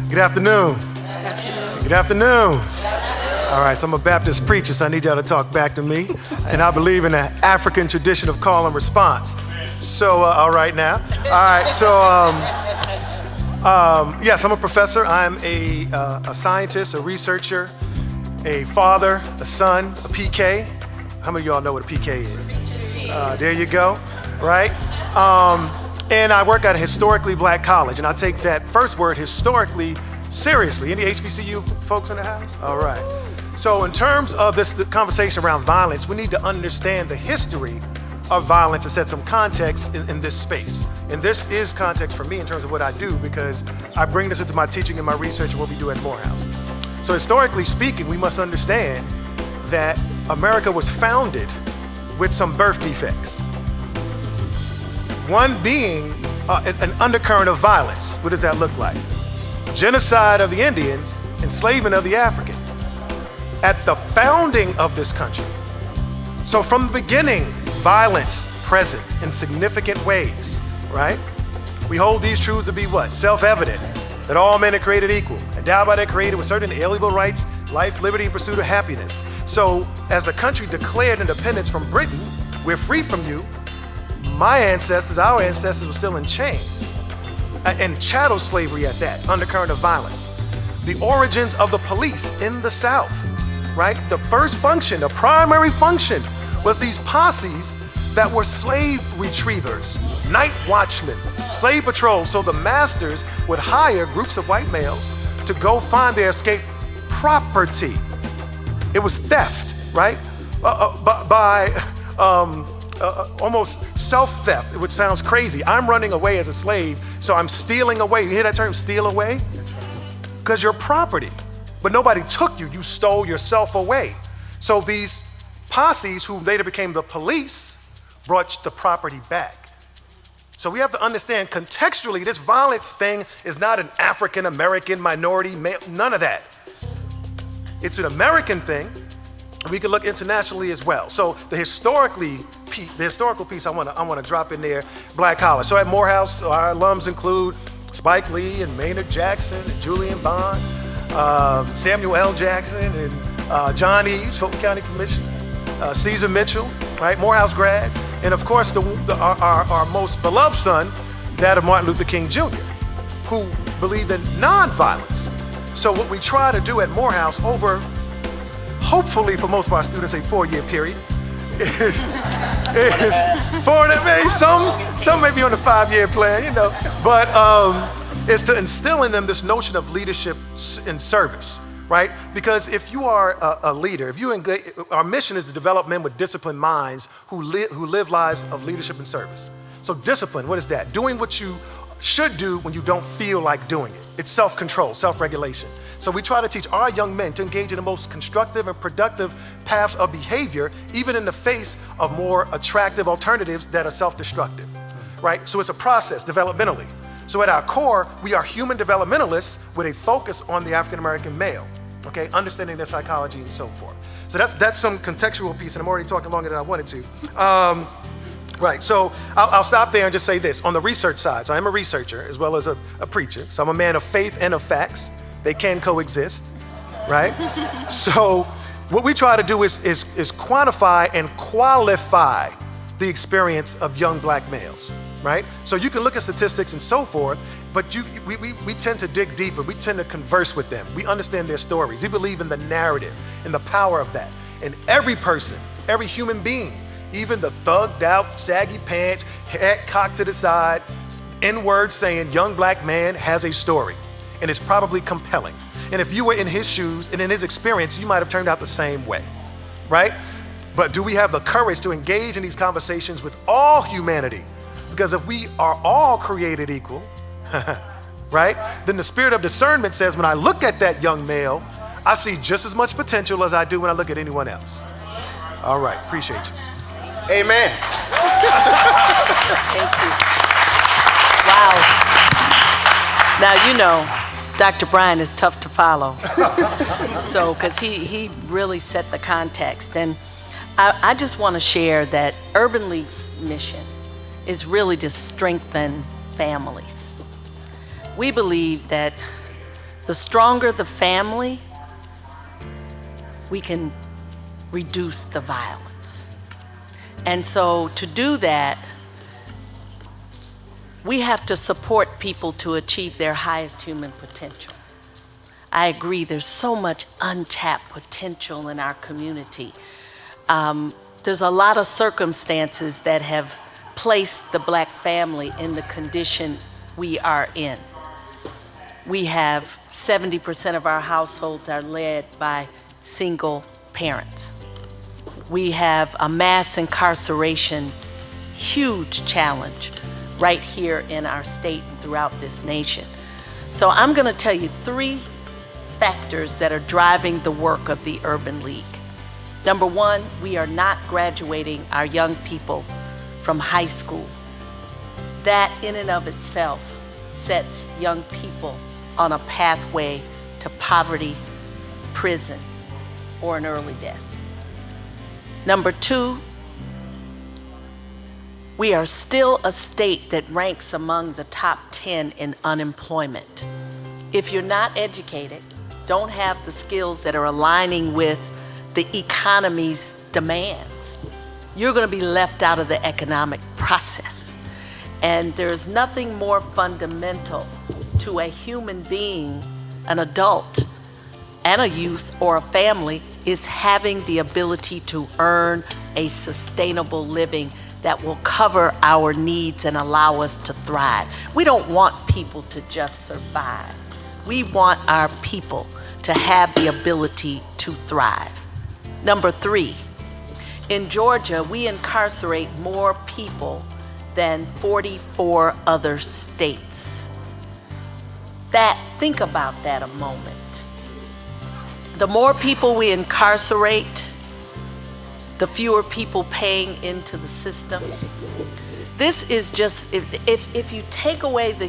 Good afternoon. Good afternoon. All right, so I'm a Baptist preacher, so I need y'all to talk back to me. And I believe in the African tradition of call and response. So, all right now. All right, so, yes, I'm a professor. I'm a scientist, a researcher, a father, a son, a PK. How many of y'all know what a PK is? There you go, right? And I work at a historically black college, and I take that first word, historically, seriously. Any HBCU folks in the house? All right. So in terms of the conversation around violence, we need to understand the history of violence and set some context in this space. And this is context for me in terms of what I do, because I bring this into my teaching and my research and what we do at Morehouse. So historically speaking, we must understand that America was founded with some birth defects. One being an undercurrent of violence. What does that look like? Genocide of the Indians, enslavement of the Africans. At the founding of this country. So from the beginning, violence present in significant ways, right? We hold these truths to be what? Self-evident, that all men are created equal, endowed by their creator with certain inalienable rights, life, liberty, and pursuit of happiness. So as the country declared independence from Britain, we're free from you. My ancestors, our ancestors were still in chains and chattel slavery at that, undercurrent of violence. The origins of the police in the South, right? The first function, the primary function was these posses that were slave retrievers, night watchmen, slave patrols. So the masters would hire groups of white males to go find their escaped property. It was theft, right? By almost self-theft, which sounds crazy. I'm running away as a slave, so I'm stealing away. You hear that term, steal away? Because you're property, but nobody took you. You stole yourself away. So these posses, who later became the police, brought the property back. So we have to understand contextually, this violence thing is not an African-American minority male, none of that. It's an American thing. We can look internationally as well. So the historical piece I want to drop in there, Black College. So at Morehouse, our alums include Spike Lee and Maynard Jackson and Julian Bond, Samuel L. Jackson and John Eves, Fulton County Commissioner, Caesar Mitchell, right? Morehouse grads, and of course our most beloved son, that of Martin Luther King Jr., who believed in nonviolence. So what we try to do at Morehouse over, hopefully for most of our students, a 4-year period, is some may be on the 5-year plan, you know, but is to instill in them this notion of leadership and service, right? Because if you are a leader, if you engage, our mission is to develop men with disciplined minds who live lives of leadership and service. So discipline, what is that? Doing what you should do when you don't feel like doing it. It's self-control, self-regulation. So we try to teach our young men to engage in the most constructive and productive paths of behavior, even in the face of more attractive alternatives that are self-destructive, right? So it's a process developmentally. So at our core, we are human developmentalists with a focus on the African-American male, okay? Understanding their psychology and so forth. So that's some contextual piece, and I'm already talking longer than I wanted to. Right, so I'll stop there and just say this. On the research side, so I'm a researcher as well as a preacher. So I'm a man of faith and of facts. They can coexist, right? So what we try to do is quantify and qualify the experience of young black males, right? So you can look at statistics and so forth, but we tend to dig deeper. We tend to converse with them. We understand their stories. We believe in the narrative and the power of that. And every person, every human being, even the thugged out, saggy pants, head cocked to the side, N-word saying young black man has a story, and it's probably compelling. And if you were in his shoes and in his experience, you might have turned out the same way, right? But do we have the courage to engage in these conversations with all humanity? Because if we are all created equal, right, then the spirit of discernment says when I look at that young male, I see just as much potential as I do when I look at anyone else. All right, appreciate you. Amen. Thank you. Wow. Now, you know, Dr. Bryan is tough to follow. So, because he really set the context. And I just want to share that Urban League's mission is really to strengthen families. We believe that The stronger the family, we can reduce the violence. And so to do that, we have to support people to achieve their highest human potential. I agree, there's so much untapped potential in our community. There's a lot of circumstances that have placed the Black family in the condition we are in. We have 70% of our households are led by single parents. We have a mass incarceration, huge challenge right here in our state and throughout this nation. So I'm going to tell you 3 factors that are driving the work of the Urban League. Number 1, we are not graduating our young people from high school. That in and of itself sets young people on a pathway to poverty, prison, or an early death. Number 2, we are still a state that ranks among the top 10 in unemployment. If you're not educated, don't have the skills that are aligning with the economy's demands, you're going to be left out of the economic process. And there's nothing more fundamental to a human being, an adult, and a youth or a family is having the ability to earn a sustainable living that will cover our needs and allow us to thrive. We don't want people to just survive. We want our people to have the ability to thrive. Number 3, in Georgia, we incarcerate more people than 44 other states. Think about that a moment. The more people we incarcerate, the fewer people paying into the system. This is just, if you take away the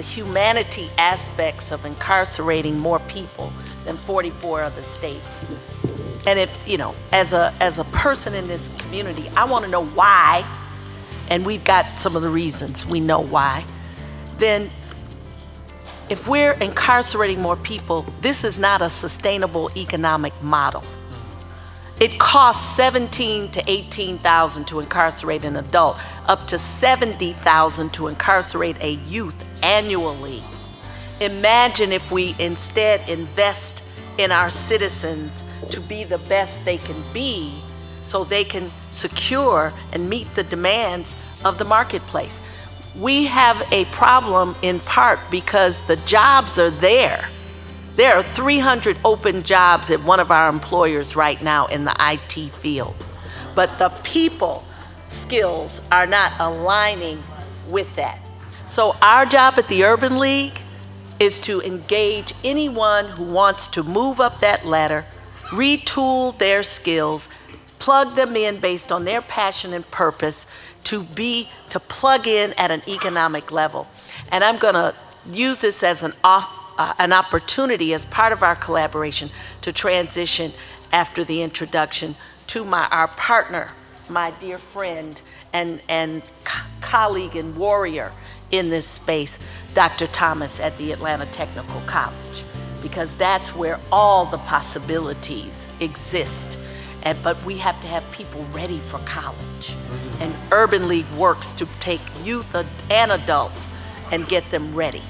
humanity aspects of incarcerating more people than 44 other states, and if, as a person in this community, I want to know why, and we've got some of the reasons we know why, then if we're incarcerating more people, this is not a sustainable economic model. It costs $17,000 to $18,000 to incarcerate an adult, up to $70,000 to incarcerate a youth annually. Imagine if we instead invest in our citizens to be the best they can be so they can secure and meet the demands of the marketplace. We have a problem in part because the jobs are there. There are 300 open jobs at one of our employers right now in the IT field. But the people skills are not aligning with that. So our job at the Urban League is to engage anyone who wants to move up that ladder, retool their skills, plug them in based on their passion and purpose to plug in at an economic level. And I'm gonna use this as an opportunity as part of our collaboration to transition after the introduction to our partner, my dear friend and colleague and warrior in this space, Dr. Thomas at the Atlanta Technical College, because that's where all the possibilities exist. But we have to have people ready for college. And Urban League works to take youth and adults and get them ready.